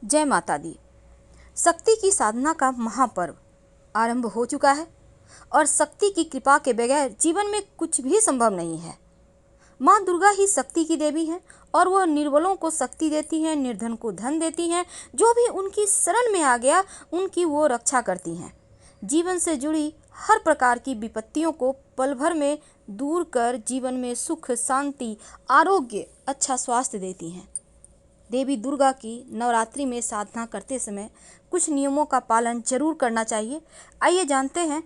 जय माता दी। शक्ति की साधना का महापर्व आरंभ हो चुका है और शक्ति की कृपा के बगैर जीवन में कुछ भी संभव नहीं है। माँ दुर्गा ही शक्ति की देवी हैं और वह निर्बलों को शक्ति देती हैं, निर्धन को धन देती हैं। जो भी उनकी शरण में आ गया उनकी वो रक्षा करती हैं। जीवन से जुड़ी हर प्रकार की विपत्तियों को पल भर में दूर कर जीवन में सुख, शांति, आरोग्य, अच्छा स्वास्थ्य देती हैं। देवी दुर्गा की नवरात्रि में साधना करते समय कुछ नियमों का पालन जरूर करना चाहिए। आइए जानते हैं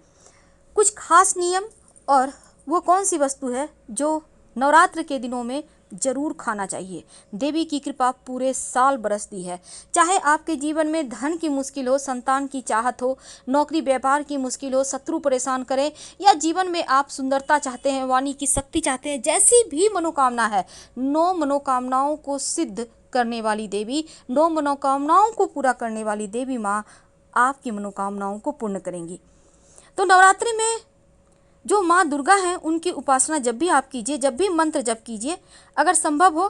कुछ खास नियम और वो कौन सी वस्तु है जो नवरात्र के दिनों में जरूर खाना चाहिए। देवी की कृपा पूरे साल बरसती है। चाहे आपके जीवन में धन की मुश्किल हो, संतान की चाहत हो, नौकरी व्यापार की मुश्किल हो, शत्रु परेशान करें या जीवन में आप सुंदरता चाहते हैं, वाणी की शक्ति चाहते हैं, जैसी भी मनोकामना है, 9 मनोकामनाओं को सिद्ध करने वाली देवी, 9 मनोकामनाओं को पूरा करने वाली देवी माँ आपकी मनोकामनाओं को पूर्ण करेंगी। तो नवरात्रि में जो माँ दुर्गा हैं उनकी उपासना जब भी आप कीजिए, जब भी मंत्र जप कीजिए, अगर संभव हो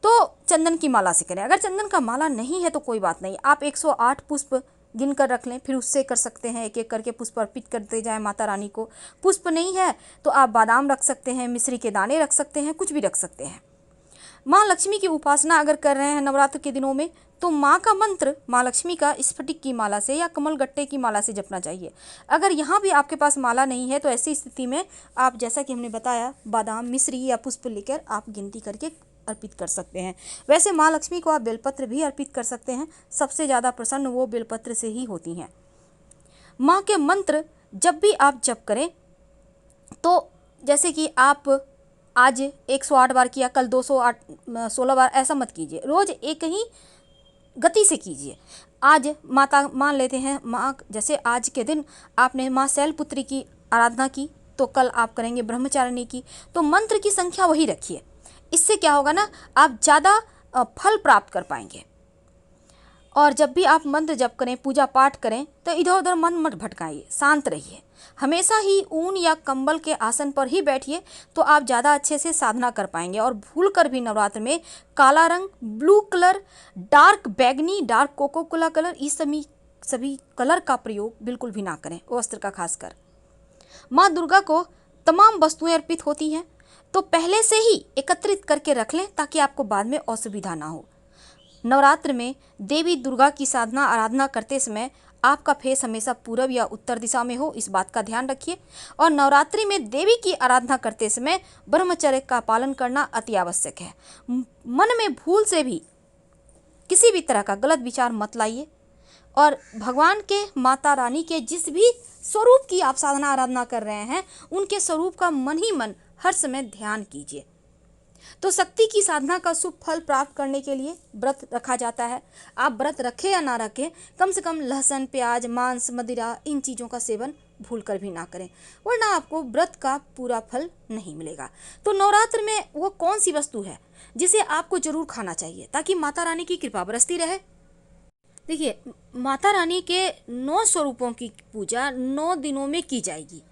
तो चंदन की माला से करें। अगर चंदन का माला नहीं है तो कोई बात नहीं, आप 108 पुष्प गिन कर रख लें, फिर उससे कर सकते हैं। एक एक करके पुष्प अर्पित करते जाएं माता रानी को। पुष्प नहीं है तो आप बादाम रख सकते हैं, मिश्री के दाने रख सकते हैं, कुछ भी रख सकते हैं। माँ लक्ष्मी की उपासना अगर कर रहे हैं नवरात्र के दिनों में तो माँ का मंत्र माँ लक्ष्मी का स्फटिक की माला से या कमल गट्टे की माला से जपना चाहिए। अगर यहाँ भी आपके पास माला नहीं है तो ऐसी स्थिति में आप, जैसा कि हमने बताया, बादाम, मिश्री या पुष्प लेकर आप गिनती करके अर्पित कर सकते हैं। वैसे माँ लक्ष्मी को आप बेलपत्र भी अर्पित कर सकते हैं। सबसे ज़्यादा प्रसन्न वो बेलपत्र से ही होती हैं। माँ के मंत्र जब भी आप जप करें तो जैसे कि आप आज 108 बार किया, कल 216 बार, ऐसा मत कीजिए। रोज़ एक ही गति से कीजिए। आज माता मान लेते हैं माँ, जैसे आज के दिन आपने माँ शैलपुत्री की आराधना की तो कल आप करेंगे ब्रह्मचारिणी की, तो मंत्र की संख्या वही रखिए। इससे क्या होगा ना, आप ज़्यादा फल प्राप्त कर पाएंगे। और जब भी आप मंत्र जप करें, पूजा पाठ करें तो इधर उधर मन मत भटकाइए, शांत रहिए। हमेशा ही ऊन या कंबल के आसन पर ही बैठिए तो आप ज़्यादा अच्छे से साधना कर पाएंगे। और भूल कर भी नवरात्र में काला रंग, ब्लू कलर, डार्क बैगनी, डार्क कोको कोला कलर, इस सभी कलर का प्रयोग बिल्कुल भी ना करें, वस्त्र का खासकर। माँ दुर्गा को तमाम वस्तुएं अर्पित होती हैं तो पहले से ही एकत्रित करके रख लें ताकि आपको बाद में असुविधा ना हो। नवरात्र में देवी दुर्गा की साधना आराधना करते समय आपका फेस हमेशा पूरब या उत्तर दिशा में हो, इस बात का ध्यान रखिए। और नवरात्रि में देवी की आराधना करते समय ब्रह्मचर्य का पालन करना अति आवश्यक है। मन में भूल से भी किसी भी तरह का गलत विचार मत लाइए और भगवान के, माता रानी के जिस भी स्वरूप की आप साधना आराधना कर रहे हैं उनके स्वरूप का मन ही मन हर समय ध्यान कीजिए। तो शक्ति की साधना का शुभ फल प्राप्त करने के लिए व्रत रखा जाता है। आप व्रत रखें या ना रखें, कम से कम लहसुन, प्याज, मांस, मदिरा, इन चीज़ों का सेवन भूल कर भी ना करें, वरना आपको व्रत का पूरा फल नहीं मिलेगा। तो नवरात्र में वो कौन सी वस्तु है जिसे आपको जरूर खाना चाहिए ताकि माता रानी की कृपा बरसती रहे। देखिए, माता रानी के 9 स्वरूपों की पूजा 9 दिनों में की जाएगी।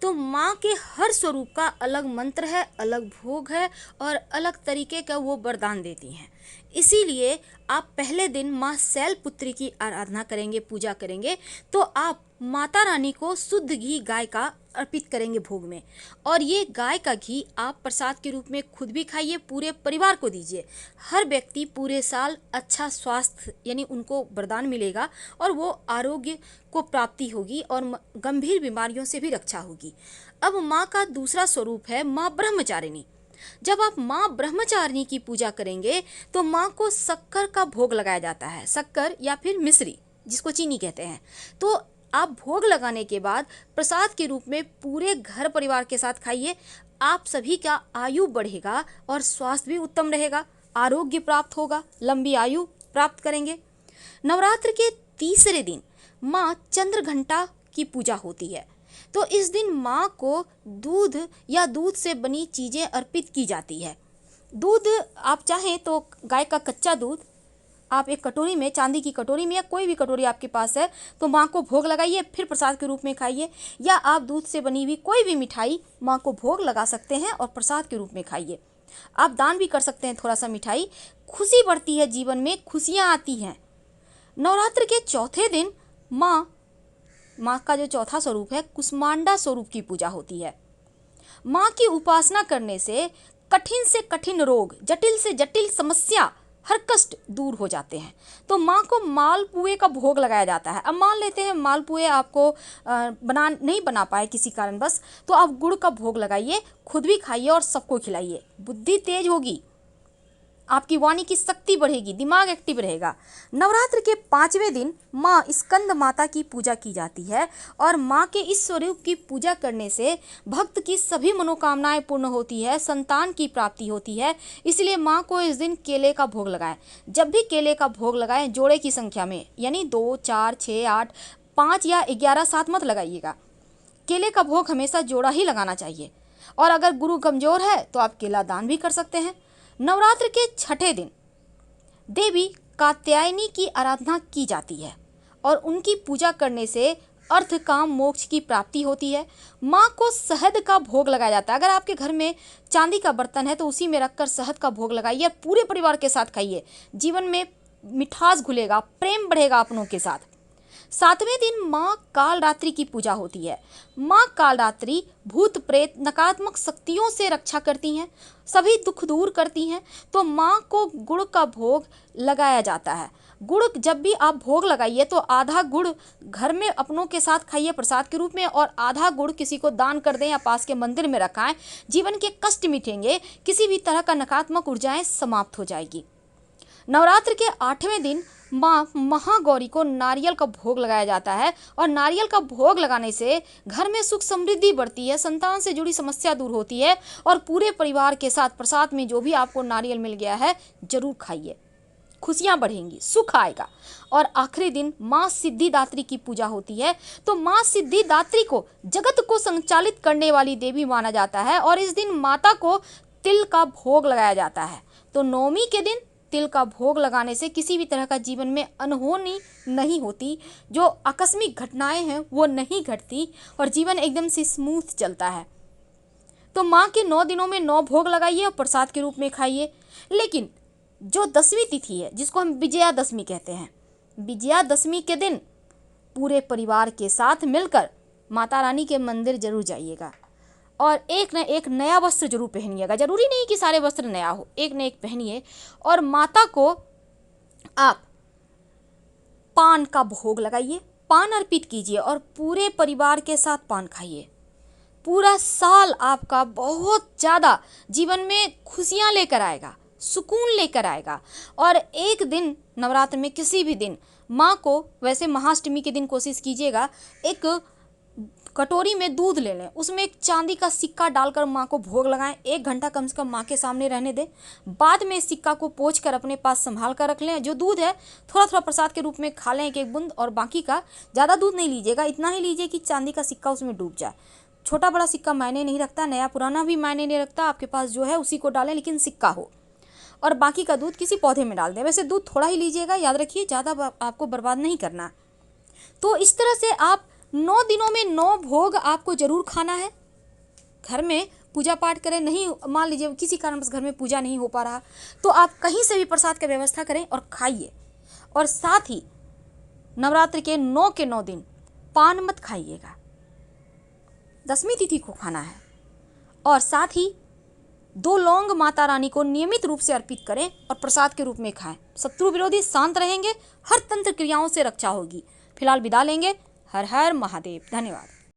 तो माँ के हर स्वरूप का अलग मंत्र है, अलग भोग है और अलग तरीके का वो वरदान देती हैं। इसीलिए आप पहले दिन माँ शैलपुत्री की आराधना करेंगे, पूजा करेंगे तो आप माता रानी को शुद्ध घी गाय का अर्पित करेंगे भोग में। और ये गाय का घी आप प्रसाद के रूप में खुद भी खाइए, पूरे परिवार को दीजिए। हर व्यक्ति पूरे साल अच्छा स्वास्थ्य यानी उनको वरदान मिलेगा और वो आरोग्य को प्राप्ति होगी और गंभीर बीमारियों से भी रक्षा होगी। अब माँ का दूसरा स्वरूप है माँ ब्रह्मचारिणी। जब आप माँ ब्रह्मचारिणी की पूजा करेंगे तो माँ को शक्कर का भोग लगाया जाता है, शक्कर या फिर मिश्री जिसको चीनी कहते हैं। तो आप भोग लगाने के बाद प्रसाद के रूप में पूरे घर परिवार के साथ खाइए। आप सभी का आयु बढ़ेगा और स्वास्थ्य भी उत्तम रहेगा, आरोग्य प्राप्त होगा, लंबी आयु प्राप्त करेंगे। नवरात्र के तीसरे दिन माँ चंद्र घंटा की पूजा होती है तो इस दिन माँ को दूध या दूध से बनी चीज़ें अर्पित की जाती है। दूध आप चाहें तो गाय का कच्चा दूध आप एक कटोरी में, चांदी की कटोरी में या कोई भी कटोरी आपके पास है तो माँ को भोग लगाइए, फिर प्रसाद के रूप में खाइए। या आप दूध से बनी हुई कोई भी मिठाई माँ को भोग लगा सकते हैं और प्रसाद के रूप में खाइए। आप दान भी कर सकते हैं थोड़ा सा मिठाई। खुशी बढ़ती है, जीवन में खुशियाँ आती हैं नवरात्र के चौथे दिन माँ का जो चौथा स्वरूप है कुष्मांडा स्वरूप की पूजा होती है। माँ की उपासना करने से कठिन रोग, जटिल से जटिल समस्या, हर कष्ट दूर हो जाते हैं। तो माँ को मालपुए का भोग लगाया जाता है। अब मान लेते हैं मालपुए आपको नहीं बना पाए किसी कारणवश, तो आप गुड़ का भोग लगाइए, खुद भी खाइए और सबको खिलाइए। बुद्धि तेज होगी, आपकी वाणी की शक्ति बढ़ेगी, दिमाग एक्टिव रहेगा। नवरात्र के 5वें दिन माँ स्कंद माता की पूजा की जाती है और माँ के इस स्वरूप की पूजा करने से भक्त की सभी मनोकामनाएं पूर्ण होती है, संतान की प्राप्ति होती है। इसलिए माँ को इस दिन केले का भोग लगाएं। जब भी केले का भोग लगाएं जोड़े की संख्या में, यानी 2, 4, 6, 8, 5 या 11 साथ मत लगाइएगा। केले का भोग हमेशा जोड़ा ही लगाना चाहिए। और अगर गुरु कमजोर है तो आप केला दान भी कर सकते हैं। नवरात्र के 6ठे दिन देवी कात्यायनी की आराधना की जाती है और उनकी पूजा करने से अर्थ काम मोक्ष की प्राप्ति होती है। माँ को शहद का भोग लगाया जाता है। अगर आपके घर में चांदी का बर्तन है तो उसी में रखकर शहद का भोग लगाइए, पूरे परिवार के साथ खाइए। जीवन में मिठास घुलेगा, प्रेम बढ़ेगा अपनों के साथ। 7वें दिन माँ कालरात्रि की पूजा होती है। माँ कालरात्रि भूत प्रेत नकारात्मक शक्तियों से रक्षा करती हैं, सभी दुख दूर करती हैं। तो माँ को गुड़ का भोग लगाया जाता है। गुड़ जब भी आप भोग लगाइए तो आधा गुड़ घर में अपनों के साथ खाइए प्रसाद के रूप में, और आधा गुड़ किसी को दान कर दें या पास के मंदिर में रखाएं। जीवन के कष्ट मिटेंगे, किसी भी तरह का नकारात्मक ऊर्जाएं समाप्त हो जाएगी। नवरात्र के 8वें दिन माँ महागौरी को नारियल का भोग लगाया जाता है और नारियल का भोग लगाने से घर में सुख समृद्धि बढ़ती है, संतान से जुड़ी समस्या दूर होती है और पूरे परिवार के साथ प्रसाद में जो भी आपको नारियल मिल गया है जरूर खाइए, खुशियाँ बढ़ेंगी, सुख आएगा। और आखिरी दिन माँ सिद्धिदात्री की पूजा होती है। तो माँ सिद्धिदात्री को जगत को संचालित करने वाली देवी माना जाता है और इस दिन माता को तिल का भोग लगाया जाता है। तो नवमी के दिन तिल का भोग लगाने से किसी भी तरह का जीवन में अनहोनी नहीं होती, जो आकस्मिक घटनाएं हैं वो नहीं घटती और जीवन एकदम से स्मूथ चलता है। तो माँ के 9 दिनों में 9 भोग लगाइए और प्रसाद के रूप में खाइए। लेकिन जो 10वीं तिथि है जिसको हम विजयादशमी कहते हैं, विजयादशमी के दिन पूरे परिवार के साथ मिलकर माता रानी के मंदिर जरूर जाइएगा और एक न एक नया वस्त्र जरूर पहनिएगा। जरूरी नहीं कि सारे वस्त्र नया हो, एक न एक पहनिए और माता को आप पान का भोग लगाइए, पान अर्पित कीजिए और पूरे परिवार के साथ पान खाइए। पूरा साल आपका बहुत ज़्यादा जीवन में खुशियाँ लेकर आएगा, सुकून लेकर आएगा। और एक दिन नवरात्र में किसी भी दिन माँ को, वैसे महाअष्टमी के दिन कोशिश कीजिएगा, एक कटोरी में दूध ले लें, उसमें एक चांदी का सिक्का डालकर माँ को भोग लगाएं। 1 घंटा कम से कम माँ के सामने रहने दें। बाद में सिक्का को पोंछ कर अपने पास संभाल कर रख लें। जो दूध है थोड़ा थोड़ा प्रसाद के रूप में खा लें, 1-1 बूंद, और बाकी का ज़्यादा दूध नहीं लीजिएगा, इतना ही लीजिए कि चांदी का सिक्का उसमें डूब जाए। छोटा बड़ा सिक्का मायने नहीं रखता, नया पुराना भी मायने नहीं रखता, आपके पास जो है उसी को डालें लेकिन सिक्का हो। और बाकी का दूध किसी पौधे में डाल दें। वैसे दूध थोड़ा ही लीजिएगा, याद रखिए ज़्यादा आपको बर्बाद नहीं करना। तो इस तरह से आप 9 दिनों में 9 भोग आपको जरूर खाना है। घर में पूजा पाठ करें, नहीं मान लीजिए किसी कारणवश घर में पूजा नहीं हो पा रहा तो आप कहीं से भी प्रसाद की व्यवस्था करें और खाइए। और साथ ही नवरात्र के 9 के 9 दिन पान मत खाइएगा, 10वीं तिथि को खाना है। और साथ ही 2 लौंग माता रानी को नियमित रूप से अर्पित करें और प्रसाद के रूप में खाएं। शत्रु विरोधी शांत रहेंगे, हर तंत्र क्रियाओं से रक्षा होगी। फिलहाल विदा लेंगे। हर हर महादेव। धन्यवाद।